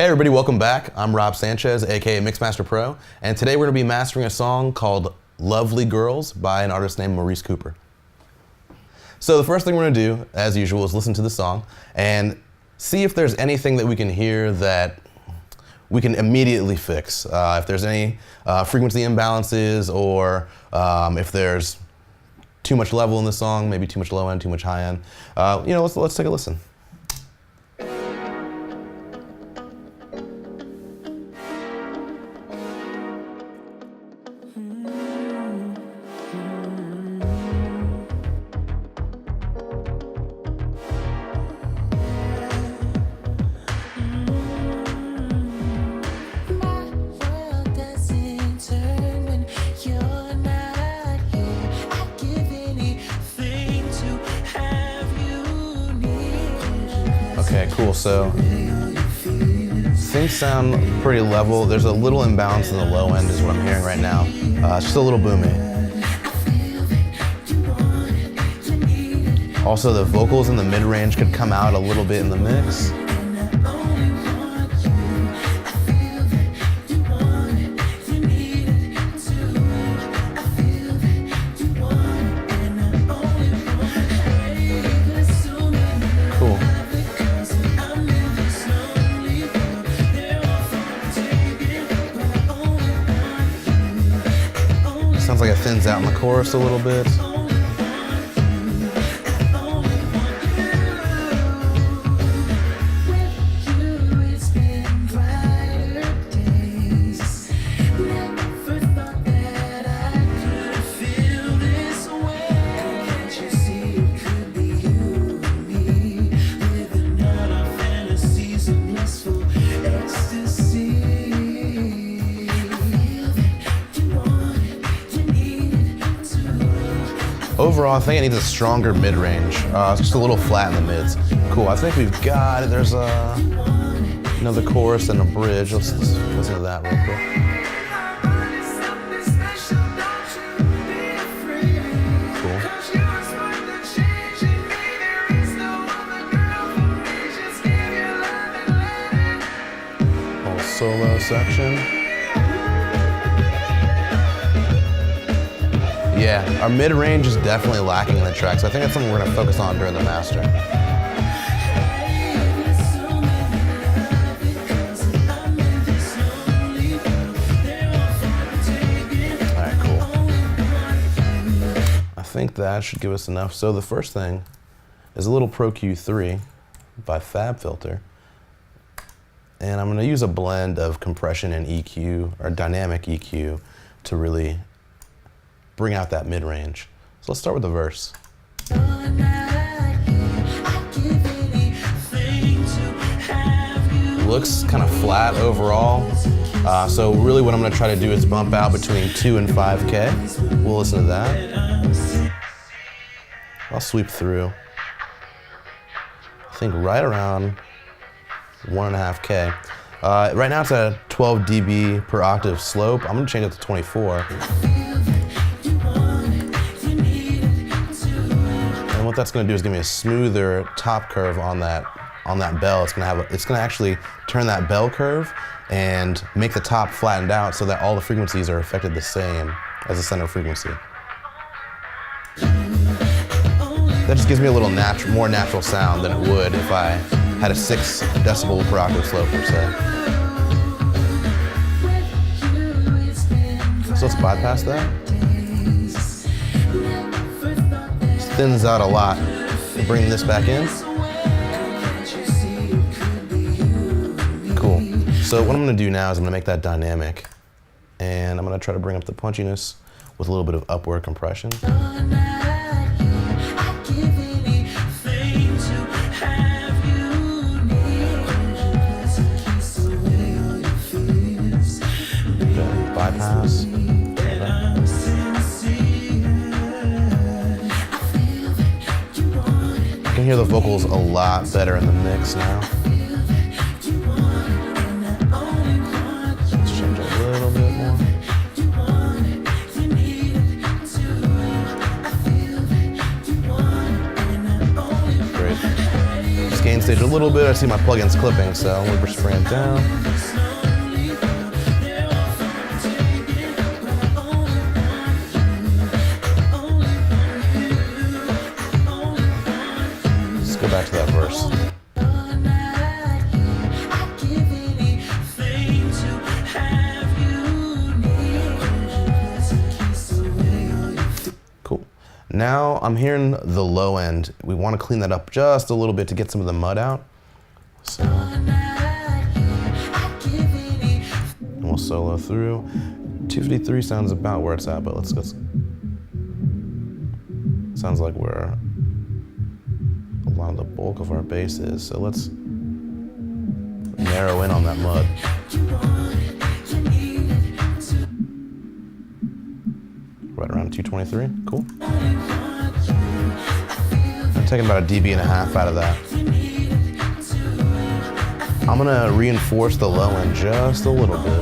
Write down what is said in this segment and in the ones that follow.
Hey everybody, welcome back. I'm Rob Sanchez, aka Mixmaster Pro, and today we're going to be mastering a song called Lovely Girls by an artist named Maurice Cooper. So the first thing we're going to do, as usual, is listen to the song and see if there's anything that we can hear that we can immediately fix. If there's any frequency imbalances, or if there's too much level in the song, maybe too much low end, too much high end. Let's take a listen. Okay, cool, so things sound pretty level. There's a little imbalance in the low end is what I'm hearing right now. It's just a little boomy. Also, the vocals in the mid-range could come out a little bit in the mix. Sounds like it thins out in the chorus a little bit. Overall, I think it needs a stronger mid-range. It's just a little flat in the mids. Cool, I think we've got it. There's another chorus and a bridge. Let's listen to that real quick. Cool. Whole solo section. Yeah, our mid-range is definitely lacking in the track, so I think that's something we're going to focus on during the master. Alright, cool. I think that should give us enough. So the first thing is a little Pro Q3 by FabFilter. And I'm going to use a blend of compression and EQ, or dynamic EQ, to really bring out that mid-range. So let's start with the verse. Looks kind of flat overall. So really what I'm gonna try to do is bump out between 2 and 5K. We'll listen to that. I'll sweep through. I think right around 1.5K. Right now it's at 12 dB per octave slope. I'm gonna change it to 24. What that's going to do is give me a smoother top curve on that bell. It's going to actually turn that bell curve and make the top flattened out so that all the frequencies are affected the same as the center frequency. That just gives me a little more natural sound than it would if I had a 6 decibel per octave slope per se. So let's bypass that. Thins out a lot. We'll bring this back in. Cool. So what I'm going to do now is I'm going to make that dynamic, and I'm going to try to bring up the punchiness with a little bit of upward compression. Okay, bypass. I can hear the vocals a lot better in the mix now. Let's change it a little bit more. stage a little bit. I see my plugins clipping, so we're just bring it down. Let's go back to that verse. Cool. Now I'm hearing the low end. We want to clean that up just a little bit to get some of the mud out. So, and we'll solo through. 253 sounds about where it's at, but let's sounds like where a lot of the bulk of our bass is. So let's narrow in on that mud. Right around 223, cool. I'm taking about a dB and a half out of that. I'm gonna reinforce the low end just a little bit.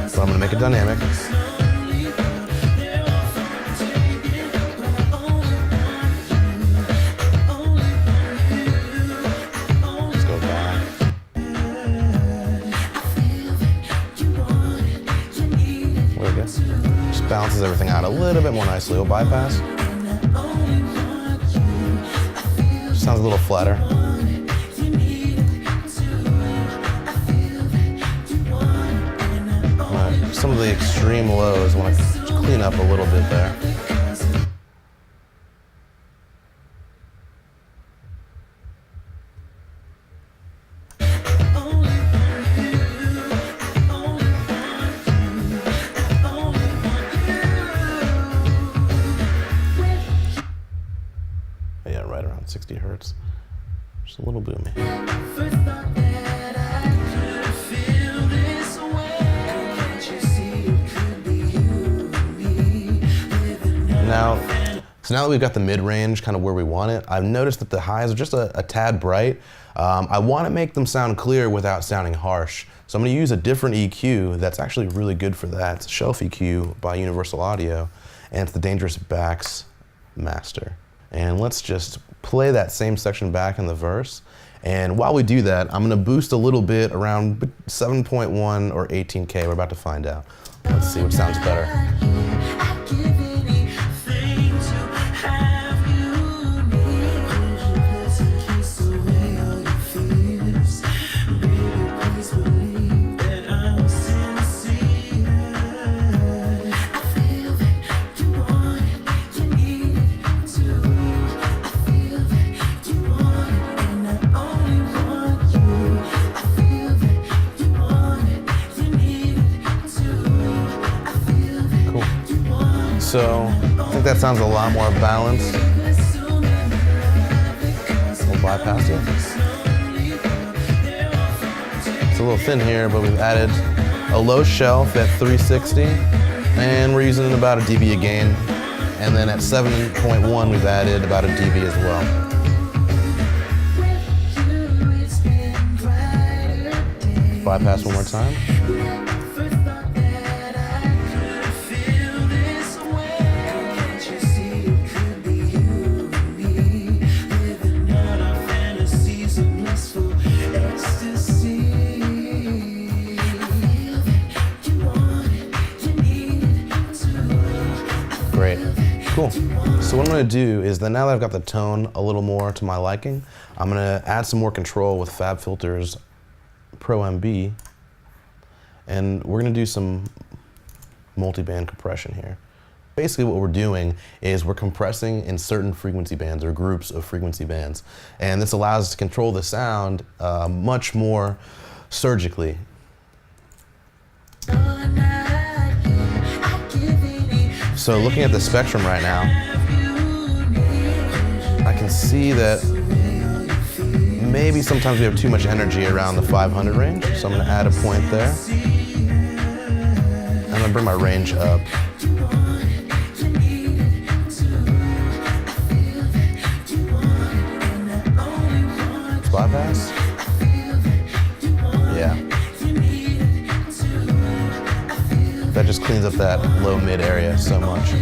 So I'm gonna make it dynamic. Let's go back. There we go. Just balances everything out a little bit more nicely. We'll bypass. Sounds a little flatter. Some of the extreme lows, I want to clean up a little bit there. Yeah, right around 60 hertz. Just a little boomy. So now that we've got the mid-range kind of where we want it, I've noticed that the highs are just a tad bright. I want to make them sound clear without sounding harsh. So I'm going to use a different EQ that's actually really good for that. It's a Shelf EQ by Universal Audio, and it's the Dangerous Backs Master. And let's just play that same section back in the verse. And while we do that, I'm going to boost a little bit around 7.1 or 18K. We're about to find out. Let's see what sounds better. So I think that sounds a lot more balanced. We'll bypass it. It's a little thin here, but we've added a low shelf at 360, and we're using about a dB a gain. And then at 7.1, we've added about a dB as well. Bypass one more time. Great, cool. So what I'm gonna do is that now that I've got the tone a little more to my liking, I'm gonna add some more control with FabFilter's Pro MB, and we're gonna do some multiband compression here. Basically what we're doing is we're compressing in certain frequency bands or groups of frequency bands, and this allows us to control the sound much more surgically. So looking at the spectrum right now, I can see that maybe sometimes we have too much energy around the 500 range, so I'm going to add a point there. I'm going to bring my range up. Bypass? Yeah. That just cleans up that low mid area so much.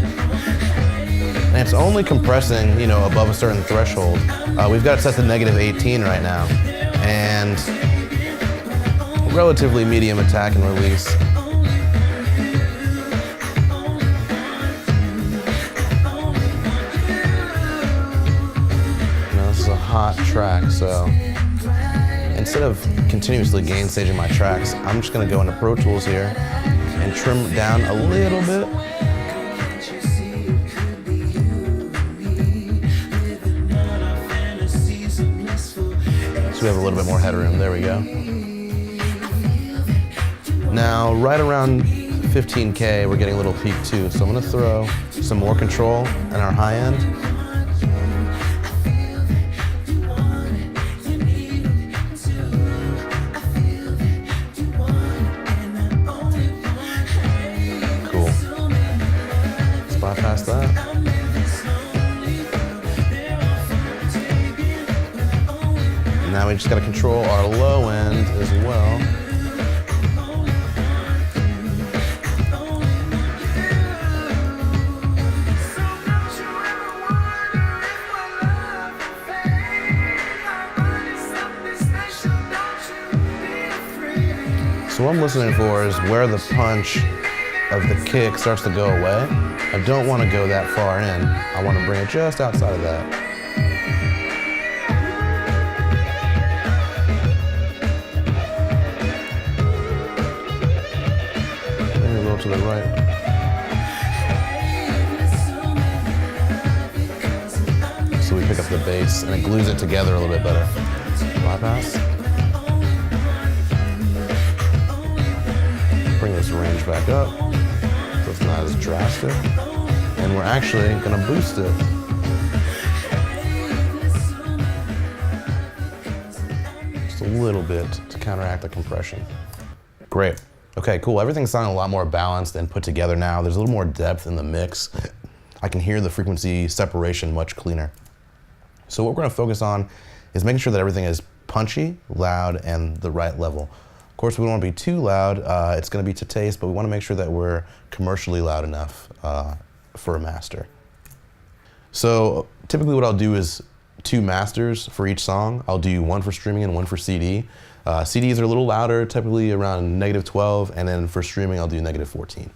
and it's only compressing, you know, above a certain threshold. We've got it set to -18 right now, and relatively medium attack and release. Now this is a hot track, so instead of continuously gain staging my tracks, I'm just gonna go into Pro Tools here and trim down a little bit. So we have a little bit more headroom, there we go. Now, right around 15K, we're getting a little peak too, so I'm gonna throw some more control in our high end. Bypass that. Now we just got to control our low end as well. So what I'm listening for is where the punch of the kick starts to go away. I don't want to go that far in. I want to bring it just outside of that. Maybe a little to the right. So we pick up the bass and it glues it together a little bit better. Bypass. Bring this range back up. So it's not as drastic. And we're actually gonna boost it. Just a little bit to counteract the compression. Great. Okay, cool. Everything's sounding a lot more balanced and put together now. There's a little more depth in the mix. I can hear the frequency separation much cleaner. So what we're gonna focus on is making sure that everything is punchy, loud, and the right level. Of course, we don't want to be too loud. It's going to be to taste, but we want to make sure that we're commercially loud enough for a master. So typically what I'll do is 2 masters for each song. I'll do one for streaming and one for CD. CDs are a little louder, typically around -12, and then for streaming I'll do -14.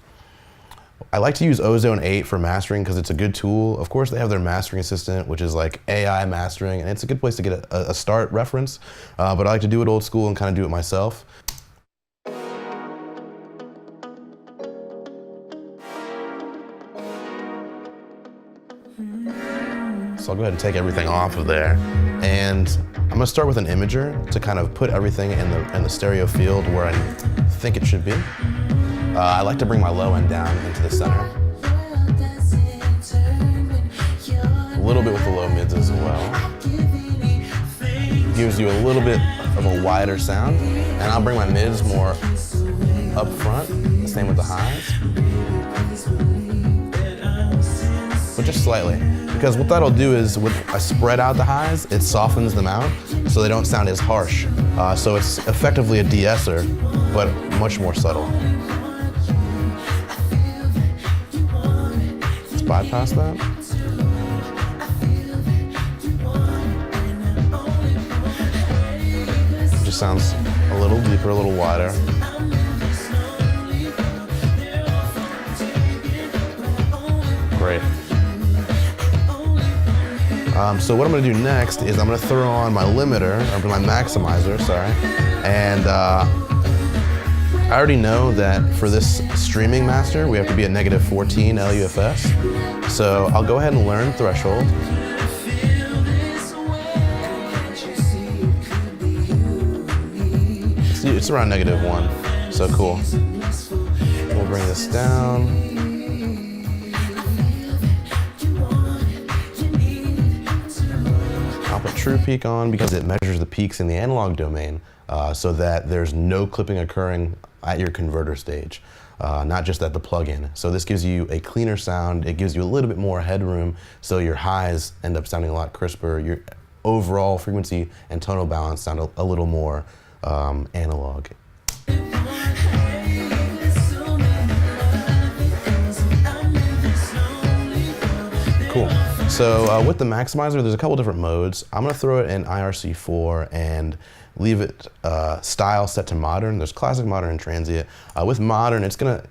I like to use Ozone 8 for mastering because it's a good tool. Of course, they have their mastering assistant, which is like AI mastering, and it's a good place to get a start reference, but I like to do it old school and kind of do it myself. So I'll go ahead and take everything off of there. And I'm gonna start with an imager to kind of put everything in the stereo field where I think it should be. I like to bring my low end down into the center. A little bit with the low mids as well. Gives you a little bit of a wider sound. And I'll bring my mids more up front, the same with the highs. But just slightly. Because what that'll do is, when I spread out the highs, it softens them out so they don't sound as harsh. So it's effectively a de-esser, but much more subtle. Let's bypass that. It just sounds a little deeper, a little wider. Great. So what I'm gonna do next is I'm gonna throw on my limiter, or my maximizer, sorry. And I already know that for this streaming master, we have to be at -14 LUFS. So I'll go ahead and learn threshold. See, it's around -1, so cool. We'll bring this down. I'll put true peak on because it measures the peaks in the analog domain so that there's no clipping occurring at your converter stage, not just at the plug-in. So this gives you a cleaner sound, it gives you a little bit more headroom, so your highs end up sounding a lot crisper, your overall frequency and tonal balance sound a little more analog. Cool. So with the maximizer, there's a couple different modes. I'm gonna throw it in IRC4 and leave it style set to modern. There's classic, modern, and transient. With modern, it's gonna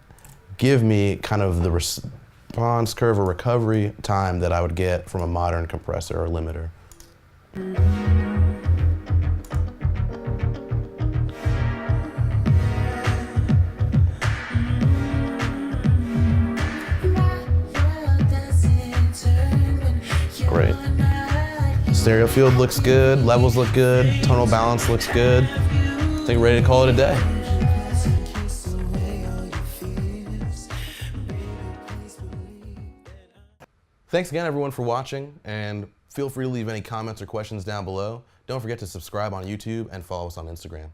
give me kind of the response curve or recovery time that I would get from a modern compressor or limiter. Great. Stereo field looks good, levels look good, tonal balance looks good. I think we're ready to call it a day. Thanks again everyone for watching, and feel free to leave any comments or questions down below. Don't forget to subscribe on YouTube and follow us on Instagram.